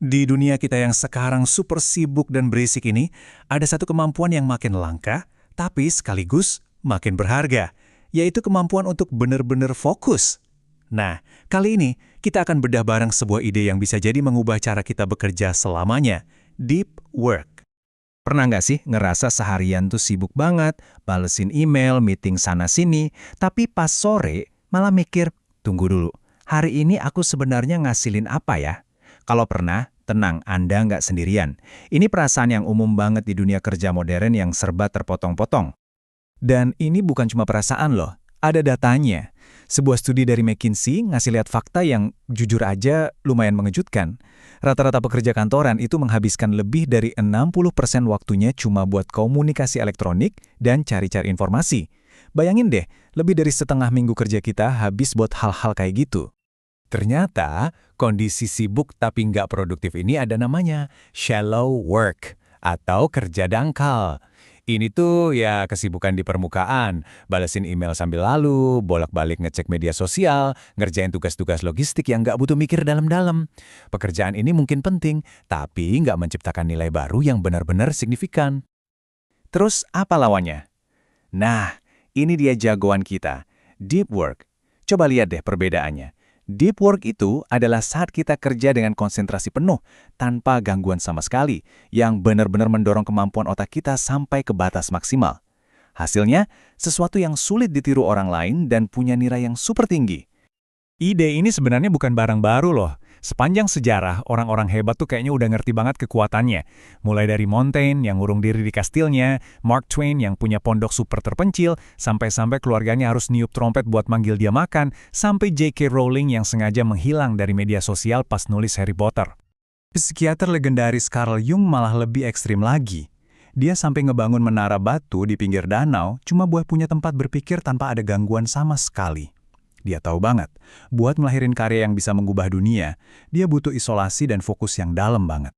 Di dunia kita yang sekarang super sibuk dan berisik ini, ada satu kemampuan yang makin langka, tapi sekaligus makin berharga, yaitu kemampuan untuk benar-benar fokus. Nah, kali ini kita akan bedah bareng sebuah ide yang bisa jadi mengubah cara kita bekerja selamanya, deep work. Pernah nggak sih ngerasa seharian tuh sibuk banget, balesin email, meeting sana-sini, tapi pas sore malah mikir, tunggu dulu, hari ini aku sebenarnya ngasilin apa ya? Kalau pernah, tenang, Anda nggak sendirian. Ini perasaan yang umum banget di dunia kerja modern yang serba terpotong-potong. Dan ini bukan cuma perasaan loh, ada datanya. Sebuah studi dari McKinsey ngasih lihat fakta yang jujur aja lumayan mengejutkan. Rata-rata pekerja kantoran itu menghabiskan lebih dari 60% waktunya cuma buat komunikasi elektronik dan cari-cari informasi. Bayangin deh, lebih dari setengah minggu kerja kita habis buat hal-hal kayak gitu. Ternyata, kondisi sibuk tapi nggak produktif ini ada namanya shallow work atau kerja dangkal. Ini tuh ya kesibukan di permukaan, balesin email sambil lalu, bolak-balik ngecek media sosial, ngerjain tugas-tugas logistik yang nggak butuh mikir dalam-dalam. Pekerjaan ini mungkin penting, tapi nggak menciptakan nilai baru yang benar-benar signifikan. Terus apa lawannya? Nah, ini dia jagoan kita, deep work. Coba lihat deh perbedaannya. Deep work itu adalah saat kita kerja dengan konsentrasi penuh, tanpa gangguan sama sekali, yang benar-benar mendorong kemampuan otak kita sampai ke batas maksimal. Hasilnya, sesuatu yang sulit ditiru orang lain dan punya nilai yang super tinggi. Ide ini sebenarnya bukan barang baru loh. Sepanjang sejarah, orang-orang hebat tuh kayaknya udah ngerti banget kekuatannya. Mulai dari Montaigne yang ngurung diri di kastilnya, Mark Twain yang punya pondok super terpencil, sampai-sampai keluarganya harus niup trompet buat manggil dia makan, sampai J.K. Rowling yang sengaja menghilang dari media sosial pas nulis Harry Potter. Psikiater legendaris Carl Jung malah lebih ekstrim lagi. Dia sampai ngebangun menara batu di pinggir danau cuma buat punya tempat berpikir tanpa ada gangguan sama sekali. Dia tahu banget, buat melahirin karya yang bisa mengubah dunia, dia butuh isolasi dan fokus yang dalam banget.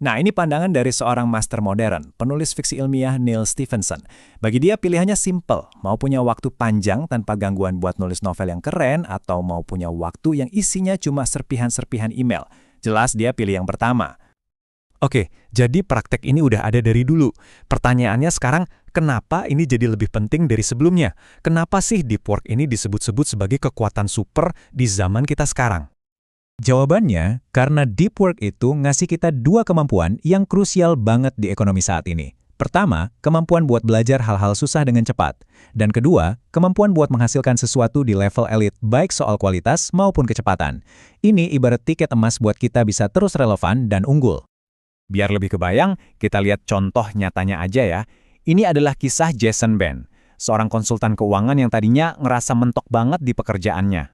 Nah, ini pandangan dari seorang master modern, penulis fiksi ilmiah Neil Stephenson. Bagi dia pilihannya simple, mau punya waktu panjang tanpa gangguan buat nulis novel yang keren, atau mau punya waktu yang isinya cuma serpihan-serpihan email. Jelas dia pilih yang pertama. Oke, jadi praktek ini udah ada dari dulu. Pertanyaannya sekarang, kenapa ini jadi lebih penting dari sebelumnya? Kenapa sih deep work ini disebut-sebut sebagai kekuatan super di zaman kita sekarang? Jawabannya, karena deep work itu ngasih kita dua kemampuan yang krusial banget di ekonomi saat ini. Pertama, kemampuan buat belajar hal-hal susah dengan cepat. Dan kedua, kemampuan buat menghasilkan sesuatu di level elit, baik soal kualitas maupun kecepatan. Ini ibarat tiket emas buat kita bisa terus relevan dan unggul. Biar lebih kebayang, kita lihat contoh nyatanya aja ya. Ini adalah kisah Jason Ben, seorang konsultan keuangan yang tadinya ngerasa mentok banget di pekerjaannya.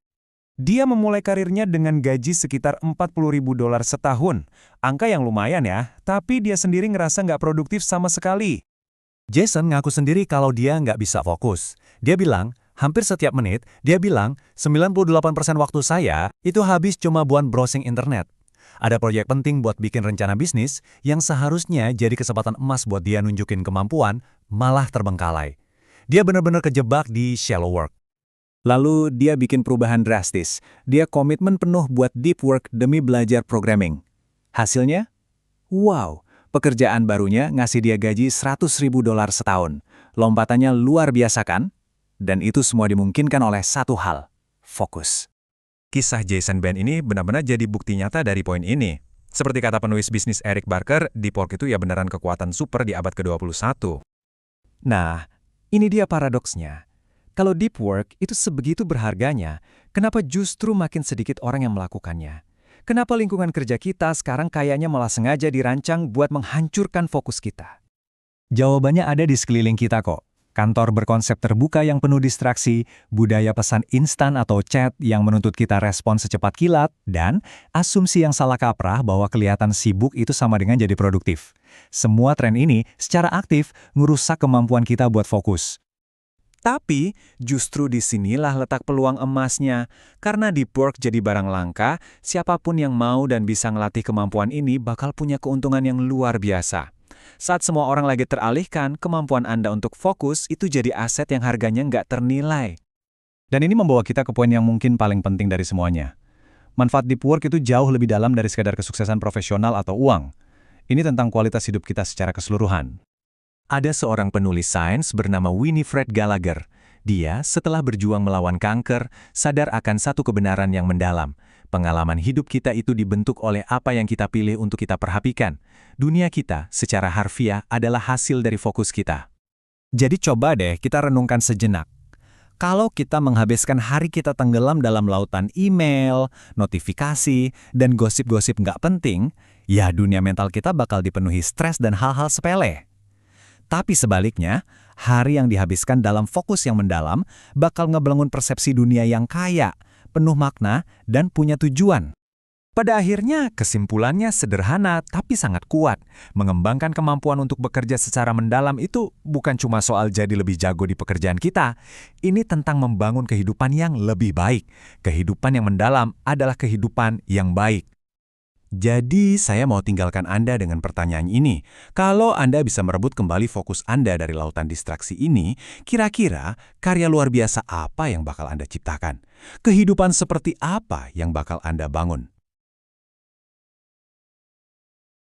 Dia memulai karirnya dengan gaji sekitar $40.000 setahun. Angka yang lumayan ya, tapi dia sendiri ngerasa nggak produktif sama sekali. Jason ngaku sendiri kalau dia nggak bisa fokus. Dia bilang, hampir setiap menit, dia bilang, 98% waktu saya itu habis cuma buat browsing internet. Ada proyek penting buat bikin rencana bisnis yang seharusnya jadi kesempatan emas buat dia nunjukin kemampuan, malah terbengkalai. Dia benar-benar kejebak di shallow work. Lalu dia bikin perubahan drastis. Dia komitmen penuh buat deep work demi belajar programming. Hasilnya? Wow, pekerjaan barunya ngasih dia gaji $100.000 setahun. Lompatannya luar biasa kan? Dan itu semua dimungkinkan oleh satu hal, fokus. Kisah Jason Ben ini benar-benar jadi bukti nyata dari poin ini. Seperti kata penulis bisnis Eric Barker, deep work itu ya beneran kekuatan super di abad ke-21. Nah, ini dia paradoksnya. Kalau deep work itu sebegitu berharganya, kenapa justru makin sedikit orang yang melakukannya? Kenapa lingkungan kerja kita sekarang kayaknya malah sengaja dirancang buat menghancurkan fokus kita? Jawabannya ada di sekeliling kita kok. Kantor berkonsep terbuka yang penuh distraksi, budaya pesan instan atau chat yang menuntut kita respon secepat kilat, dan asumsi yang salah kaprah bahwa kelihatan sibuk itu sama dengan jadi produktif. Semua tren ini secara aktif ngerusak kemampuan kita buat fokus. Tapi, justru disinilah letak peluang emasnya. Karena deep work jadi barang langka, siapapun yang mau dan bisa ngelatih kemampuan ini bakal punya keuntungan yang luar biasa. Saat semua orang lagi teralihkan, kemampuan Anda untuk fokus itu jadi aset yang harganya nggak ternilai. Dan ini membawa kita ke poin yang mungkin paling penting dari semuanya. Manfaat deep work itu jauh lebih dalam dari sekadar kesuksesan profesional atau uang. Ini tentang kualitas hidup kita secara keseluruhan. Ada seorang penulis sains bernama Winifred Gallagher. Dia, setelah berjuang melawan kanker, sadar akan satu kebenaran yang mendalam. Pengalaman hidup kita itu dibentuk oleh apa yang kita pilih untuk kita perhatikan. Dunia kita, secara harfiah, adalah hasil dari fokus kita. Jadi coba deh kita renungkan sejenak. Kalau kita menghabiskan hari kita tenggelam dalam lautan email, notifikasi, dan gosip-gosip nggak penting, ya dunia mental kita bakal dipenuhi stres dan hal-hal sepele. Tapi sebaliknya, hari yang dihabiskan dalam fokus yang mendalam bakal ngebangun persepsi dunia yang kaya, penuh makna, dan punya tujuan. Pada akhirnya, kesimpulannya sederhana tapi sangat kuat. Mengembangkan kemampuan untuk bekerja secara mendalam itu bukan cuma soal jadi lebih jago di pekerjaan kita. Ini tentang membangun kehidupan yang lebih baik. Kehidupan yang mendalam adalah kehidupan yang baik. Jadi, saya mau tinggalkan Anda dengan pertanyaan ini. Kalau Anda bisa merebut kembali fokus Anda dari lautan distraksi ini, kira-kira karya luar biasa apa yang bakal Anda ciptakan? Kehidupan seperti apa yang bakal Anda bangun?